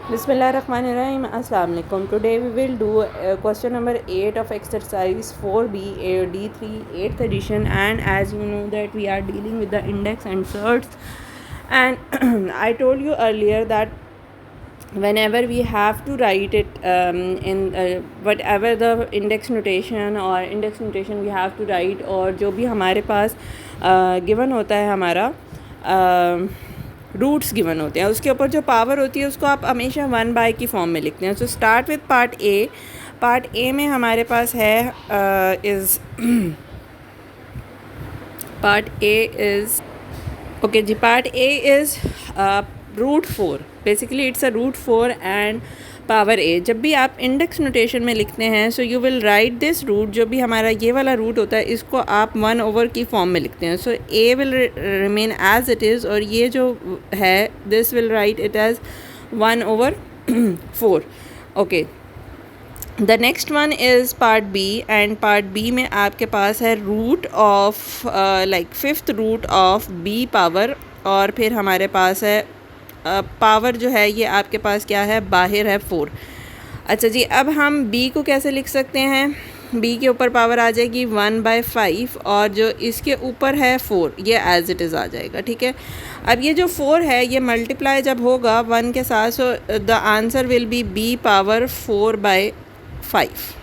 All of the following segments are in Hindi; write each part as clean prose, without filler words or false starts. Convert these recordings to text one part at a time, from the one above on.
Bismillahirrahmanirrahim. Assalamu alaikum. Today we will do question number 8 of exercise 4B D3 8th edition, and as you know that we are dealing with the index and surds, and I told you earlier that whenever we have to write it in whatever the index notation or index notation we have to write, और जो भी हमारे पास given होता है हमारा रूट्स गिवन होते हैं, उसके ऊपर जो पावर होती है उसको आप हमेशा 1/, की फॉर्म में लिखते हैं. So start with part A में हमारे पास है part A is √4. Basically it's a √4 and power A. जब भी आप इंडेक्स नोटेशन में लिखते हैं so you will write this root, जो भी हमारा ये वाला रूट होता है इसको आप 1/, की फॉर्म में लिखते हैं. So A will remain as it is, और ये जो है this will write it as 1/4. Okay, the next one is part B, and part B में आपके पास है root of like 5th root of B power, और फिर हमारे पास है पावर जो है ये आपके पास क्या है, बाहर है 4. अच्छा जी, अब हम b को कैसे लिख सकते हैं. b के ऊपर पावर आ जाएगी 1/5, और जो इसके ऊपर है 4 ये एज इट इज़ आ जाएगा. ठीक है, अब ये जो 4 है ये मल्टीप्लाई जब होगा 1 के साथ, so the answer will be b power 4/5.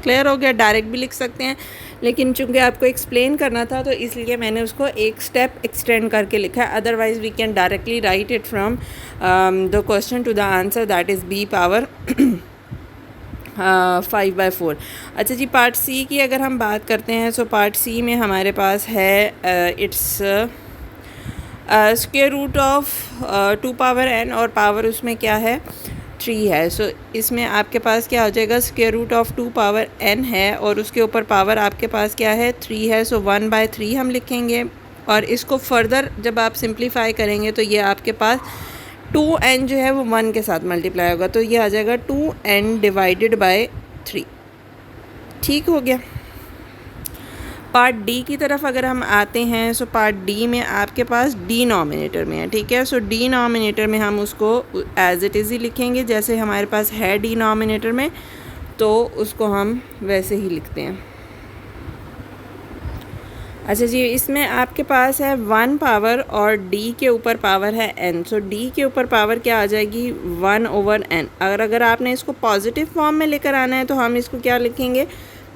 Clear हो गया. डायरेक्ट भी लिख सकते हैं, लेकिन चूँकि आपको एक्सप्लेन करना था तो इसलिए मैंने उसको एक स्टेप एक्सटेंड करके लिखा है. Otherwise we can directly write it from the question to the answer, that is b power 5/4. अच्छा जी, पार्ट सी की अगर हम बात करते हैं, सो पार्ट सी में हमारे पास है it's square root of 2 power n, और पावर उसमें क्या है 3 है. सो इसमें आपके पास क्या हो जाएगा, square root of 2 power n है, और उसके ऊपर पावर आपके पास क्या है 3 है. सो 1/3 हम लिखेंगे, और इसको फर्दर जब आप सिंप्लीफाई करेंगे तो ये आपके पास 2n जो है वो 1 के साथ मल्टीप्लाई होगा, तो ये आ जाएगा 2n डिवाइडेड बाय 3. ठीक हो गया. पार्ट डी की तरफ अगर हम आते हैं, सो पार्ट डी में आपके पास डिनोमिनेटर में है. ठीक है, सो डिनोमिनेटर में हम उसको एज इट इज़ ही लिखेंगे, जैसे हमारे पास है डिनोमिनेटर में तो उसको हम वैसे ही लिखते हैं. अच्छा जी, इसमें आपके पास है 1 पावर और d के ऊपर पावर है n. सो d के ऊपर पावर क्या आ जाएगी 1/n. अगर आपने इसको पॉजिटिव फॉर्म में लेकर आना है तो हम इसको क्या लिखेंगे,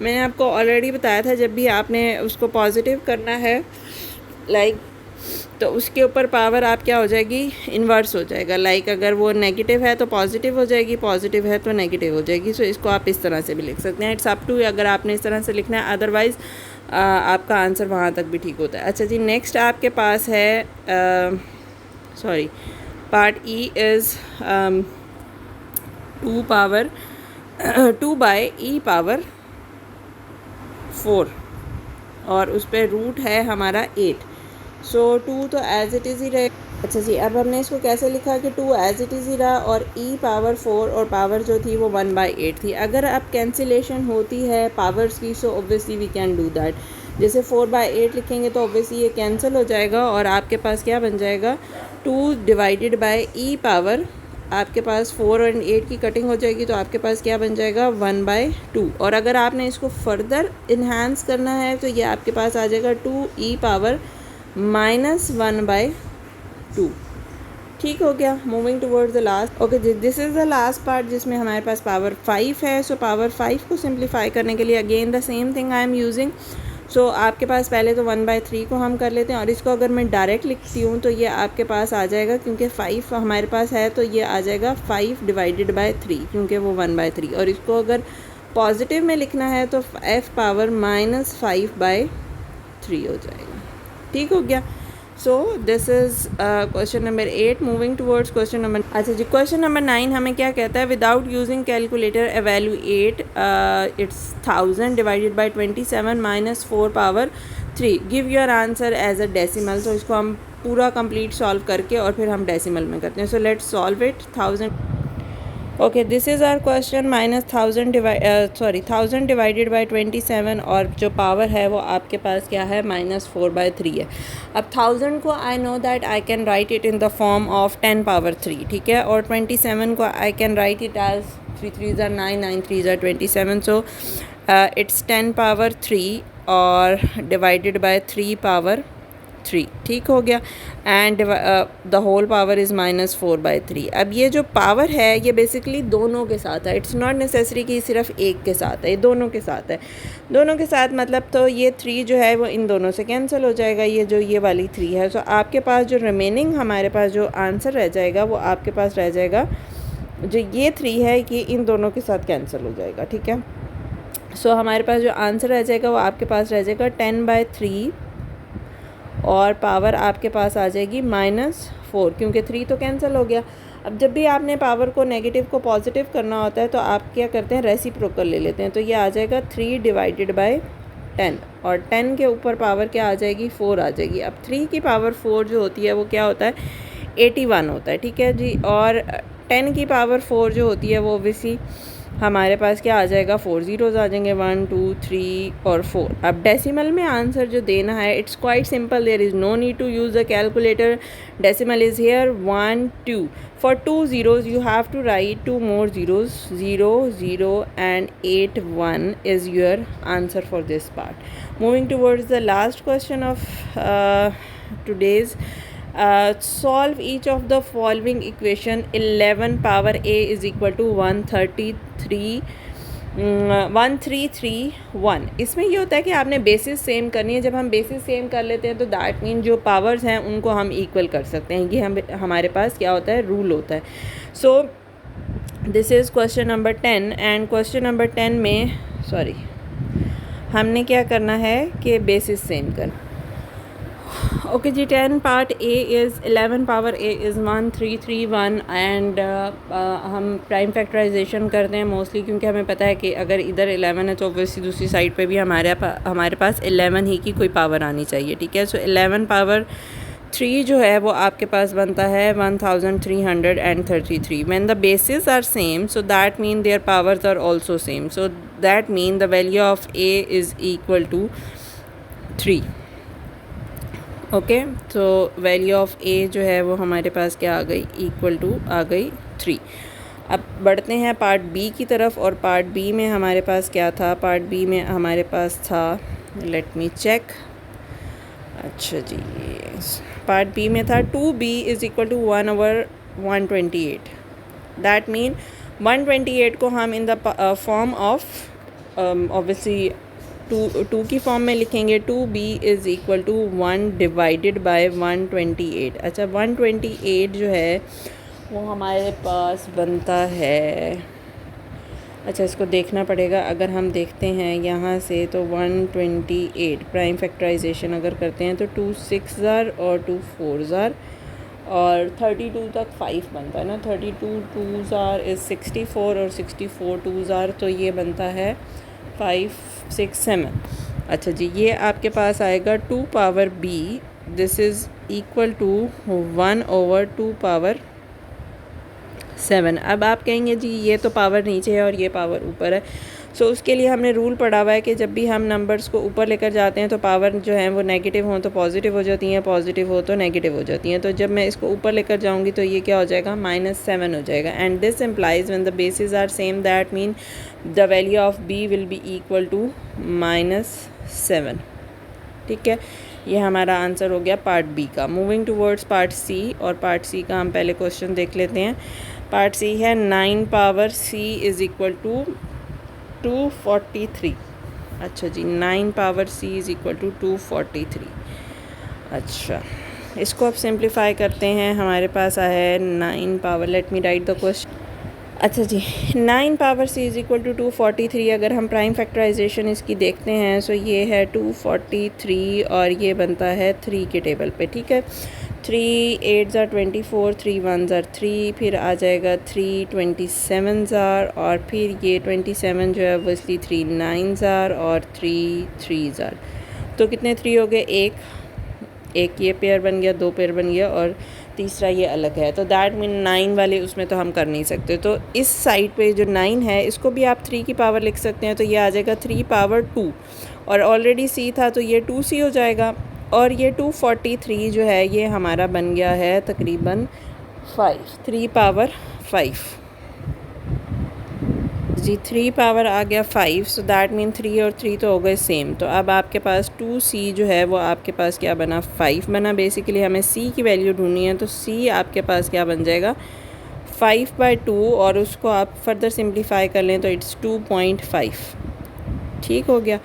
मैंने आपको ऑलरेडी बताया था, जब भी आपने उसको पॉजिटिव करना है लाइक तो उसके ऊपर पावर आप क्या हो जाएगी, इन्वर्स हो जाएगा. लाइक अगर वो नेगेटिव है तो पॉजिटिव हो जाएगी, पॉजिटिव है तो नेगेटिव हो जाएगी. सो इसको आप इस तरह से भी लिख सकते हैं. इट्स अप टू अगर आपने इस तरह से लिखना है, अदरवाइज़ आपका आंसर वहाँ तक भी ठीक होता है. अच्छा जी, नेक्स्ट आपके पास है पार्ट ई इज़ 2/e⁴, और उस पर रूट है हमारा 8. सो 2 तो एज इट इज़ ही रहे. अच्छा जी, अब हमने इसको कैसे लिखा कि 2 एज इट इज़ ही रहा, और e⁴ और पावर जो थी वो 1/8 थी. अगर अब कैंसिलेशन होती है पावर्स की, so obviously we can do that. जैसे 4/8 लिखेंगे तो ऑब्वियसली ये कैंसिल हो जाएगा, और आपके पास क्या बन जाएगा 2 डिवाइडेड बाय e⁴. आपके पास 4 और 8 की कटिंग हो जाएगी, तो आपके पास क्या बन जाएगा 1/2. और अगर आपने इसको फर्दर इन्हांस करना है तो ये आपके पास आ जाएगा 2e⁻ -1/2. ठीक हो गया. Moving towards the last. Okay, this is the last part जिसमें हमारे पास पावर 5 है. सो पावर 5 को सिंप्लीफाई करने के लिए again the same thing I am using. So आपके पास पहले तो 1/3 को हम कर लेते हैं, और इसको अगर मैं डायरेक्ट लिखती हूँ तो ये आपके पास आ जाएगा, क्योंकि 5 हमारे पास है तो ये आ जाएगा 5 डिवाइडेड बाय 3, क्योंकि वो 1/3. और इसको अगर पॉजिटिव में लिखना है तो f पावर -5/3 हो जाएगा. ठीक हो गया. So this is question number 8. Moving towards question number, अच्छा जी, क्वेश्चन नंबर 9 हमें क्या कहता है, without using calculator evaluate its 1000 divided by 27 -4 power 3. Give your answer as a decimal. So इसको हम पूरा कंप्लीट सॉल्व करके और फिर हम डेसिमल में करते हैं. So let's solve it. 1000 okay, this is our question minus 1000 divided by 27 और जो पावर है वो आपके पास क्या है -4/3 है। अब 1000 को I know that I can write it in the form of 10 power 3, ठीक है, और 27 को I can write it as 3 3 are 9 9 3 are 27, so it's 10 power 3 और डिवाइडेड बाय 3 पावर 3, ठीक हो गया, and the whole power is -4/3। अब ये जो पावर है ये बेसिकली दोनों के साथ है, इट्स नॉट नेसेसरी कि सिर्फ एक के साथ है, ये दोनों के साथ है। दोनों के साथ मतलब तो ये 3 जो है वो इन दोनों से कैंसिल हो जाएगा, ये जो ये वाली 3 है। तो आपके पास जो रिमेनिंग हमारे पास जो आंसर रह जाएगा वो आपके पास रह जाएगा, जो ये 3 है ये इन दोनों के साथ कैंसिल हो जाएगा, ठीक है। सो हमारे पास जो आंसर रह जाएगा वो आपके पास रह जाएगा 10/3 और पावर आपके पास आ जाएगी -4, क्योंकि 3 तो कैंसिल हो गया। अब जब भी आपने पावर को नेगेटिव को पॉजिटिव करना होता है तो आप क्या करते हैं, रेसिप्रोकल ले लेते हैं। तो ये आ जाएगा 3 डिवाइडेड बाय 10 और 10 के ऊपर पावर क्या आ जाएगी, 4 आ जाएगी। अब 3 की पावर 4 जो होती है वो क्या होता है, 81 होता है, ठीक है जी। और 10 की पावर 4 जो होती है वो ओब्वियसली हमारे पास क्या आ जाएगा, 4 ज़ीरोज़ आ जाएंगे, 1 2 3 और 4। अब डेसिमल में आंसर जो देना है it's quite simple, there is no need to use the calculator. Decimal is here 1 2, for 2 zeros you have to write 2 more zeros, 0 0 and 8 1 is your answer for this part. Moving towards the last question of today's, solve each of the following equation. 11 power a is equal to 1331। इसमें ये होता है कि आपने बेसिस सेम करनी है। जब हम बेसिस सेम कर लेते हैं तो दैट मीन जो पावर्स हैं उनको हम इक्वल कर सकते हैं, ये हमारे पास क्या होता है, रूल होता है। So this is question number 10 and question number 10 में हमने क्या करना है कि बेसिस सेम करना। ओके जी, 10 part A is 11 power a is 1331 and हम प्राइम फैक्टराइजेशन करते हैं मोस्टली, क्योंकि हमें पता है कि अगर इधर 11 है तो ऑब्वियसली दूसरी साइड पे भी हमारे पास 11 ही की कोई पावर आनी चाहिए, ठीक है। सो 11 पावर 3 जो है वो आपके पास बनता है 1333। When the basis are same so that mean their powers are also same, so that mean the value of a is equal to 3। Okay, तो वैल्यू ऑफ ए जो है वो हमारे पास क्या आ गई, इक्वल टू आ गई 3। अब बढ़ते हैं पार्ट बी की तरफ, और पार्ट बी में हमारे पास क्या था, पार्ट बी में हमारे पास था, लेट मी चेक, अच्छा जी, पार्ट बी में था 2b is equal to 1/128। That mean 128 को हम in the form of obviously two की फॉर्म में लिखेंगे। 2b is equal to 1 divided by 128। अच्छा, 128 जो है वो हमारे पास बनता है, अच्छा इसको देखना पड़ेगा। अगर हम देखते हैं यहाँ से तो 128 प्राइम फैक्टराइजेशन अगर करते हैं तो 2 6 और 2 4 और 32 तक 5 बनता है ना, 32 2 इज़ 64 और 64 2 तो ये बनता है 5 6 7। अच्छा जी, ये आपके पास आएगा 2 power b, this is equal to 1/2 power 7। अब आप कहेंगे जी ये तो पावर नीचे है और ये पावर ऊपर है। सो उसके लिए हमने रूल पढ़ा हुआ है कि जब भी हम नंबर्स को ऊपर लेकर जाते हैं तो पावर जो है वो नेगेटिव हो तो पॉजिटिव हो जाती हैं, पॉजिटिव हो तो नेगेटिव हो जाती हैं। तो जब मैं इसको ऊपर लेकर जाऊंगी तो ये क्या हो जाएगा, -7 हो जाएगा। And this implies when the basis are same that mean the value of b will be equal to -7, ठीक है। ये हमारा आंसर हो गया पार्ट बी का। मूविंग टूवर्ड्स पार्ट सी, और पार्ट सी का हम पहले क्वेश्चन देख लेते हैं। पार्ट सी है 9 power c is equal to 243। अच्छा जी, 9 power c is equal to 243। अच्छा, इसको अब सिंप्लीफाई करते हैं। हमारे पास आया है 9 power, let me write the question. अच्छा जी, 9 power c is equal to 243। अगर हम प्राइम फैक्टराइजेशन इसकी देखते हैं सो ये है 243 और ये बनता है 3 के टेबल पे, ठीक है। 3 8 24, 3 1 3, फिर आ जाएगा 3 27 और फिर ये 27 जो है ऑब्वियसली 3 9 और 3 3 तो कितने 3 हो गए, एक ये पेयर बन गया, 2 पेयर बन गया और तीसरा ये अलग है, तो दैट मीन 9 वाले उसमें तो हम कर नहीं सकते। तो इस साइड पे जो 9 है इसको भी आप 3 की पावर लिख सकते हैं, तो ये आ जाएगा 3 पावर 2, और ऑलरेडी c था तो ये 2c हो जाएगा, और ये 243 जो है ये हमारा बन गया है तकरीबन 5, 3 पावर 5 जी, 3 पावर आ गया 5, सो दैट मीन 3 और 3 तो हो गए सेम। तो अब आपके पास 2c जो है वो आपके पास क्या बना, 5 बना। बेसिकली हमें c की वैल्यू ढूंढनी है, तो c आपके पास क्या बन जाएगा 5/2, और उसको आप फर्दर सिंप्लीफाई कर लें तो इट्स 2.5। ठीक हो गया,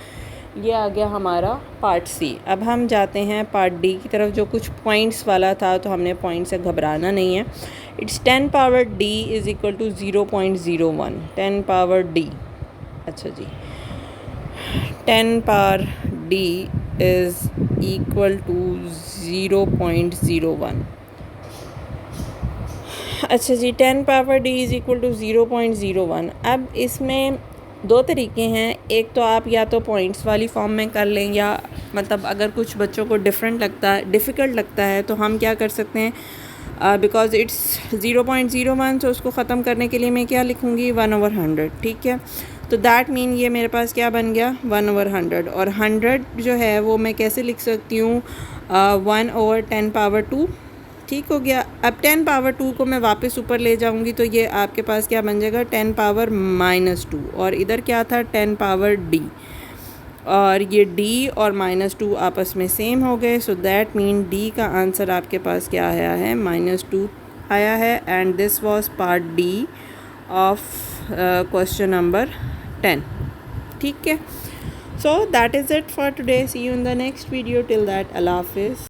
ये आ गया हमारा पार्ट सी। अब हम जाते हैं पार्ट डी की तरफ, जो कुछ पॉइंट्स वाला था, तो हमने पॉइंट से घबराना नहीं है। It's 10 power d is equal to 0.01, 10 power d। अच्छा जी, 10 power d is equal to 0.01। अच्छा जी, 10 power d is equal to 0.01। अब इसमें दो तरीके हैं, एक तो आप या तो पॉइंट्स वाली फॉर्म में कर लें, या मतलब अगर कुछ बच्चों को डिफ़िकल्ट लगता है तो हम क्या कर सकते हैं, बिकॉज़ इट्स 0.01, तो उसको ख़त्म करने के लिए मैं क्या लिखूँगी 1/100। ठीक है, तो दैट मीन ये मेरे पास क्या बन गया 1/100, और 100 जो है वो मैं कैसे लिख सकती हूँ 1/10 पावर 2। ठीक हो गया। अब 10 पावर 2 को मैं वापस ऊपर ले जाऊंगी, तो ये आपके पास क्या बन जाएगा 10 पावर -2, और इधर क्या था 10 पावर d, और ये d और -2 आपस में सेम हो गए, सो दैट मीन d का आंसर आपके पास क्या आया है -2 आया है। And this was part d of question number 10। ठीक है, so that is it for today. See you in the next video, till that अल्लाह हाफिज़।